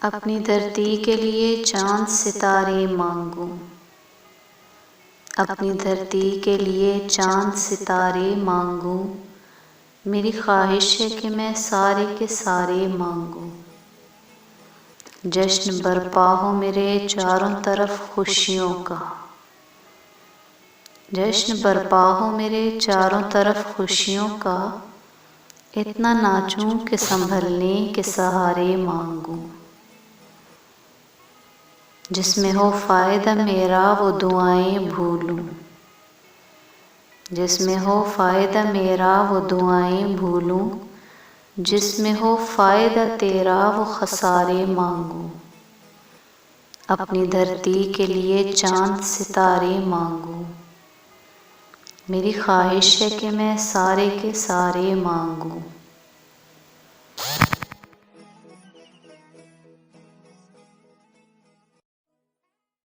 अपनी धरती के लिए चांद सितारे मांगूं। अपनी धरती के लिए चांद सितारे मांगूं। मेरी ख्वाहिश है कि मैं सारे के सारे मांगूं। जश्न बरपा हो मेरे चारों तरफ खुशियों का। जश्न बरपा हो मेरे चारों तरफ खुशियों का। इतना नाचूं कि संभलने के सहारे मांगूं। जिसमें हो फ़ायदा मेरा वो दुआएं भूलूं। जिसमें हो फ़ायदा मेरा वो दुआएं भूलूं। जिसमें हो फ़ायदा तेरा वो खसारे मांगूं। अपनी धरती के लिए चांद सितारे मांगूं। मेरी ख्वाहिश है कि मैं सारे के सारे मांगूं।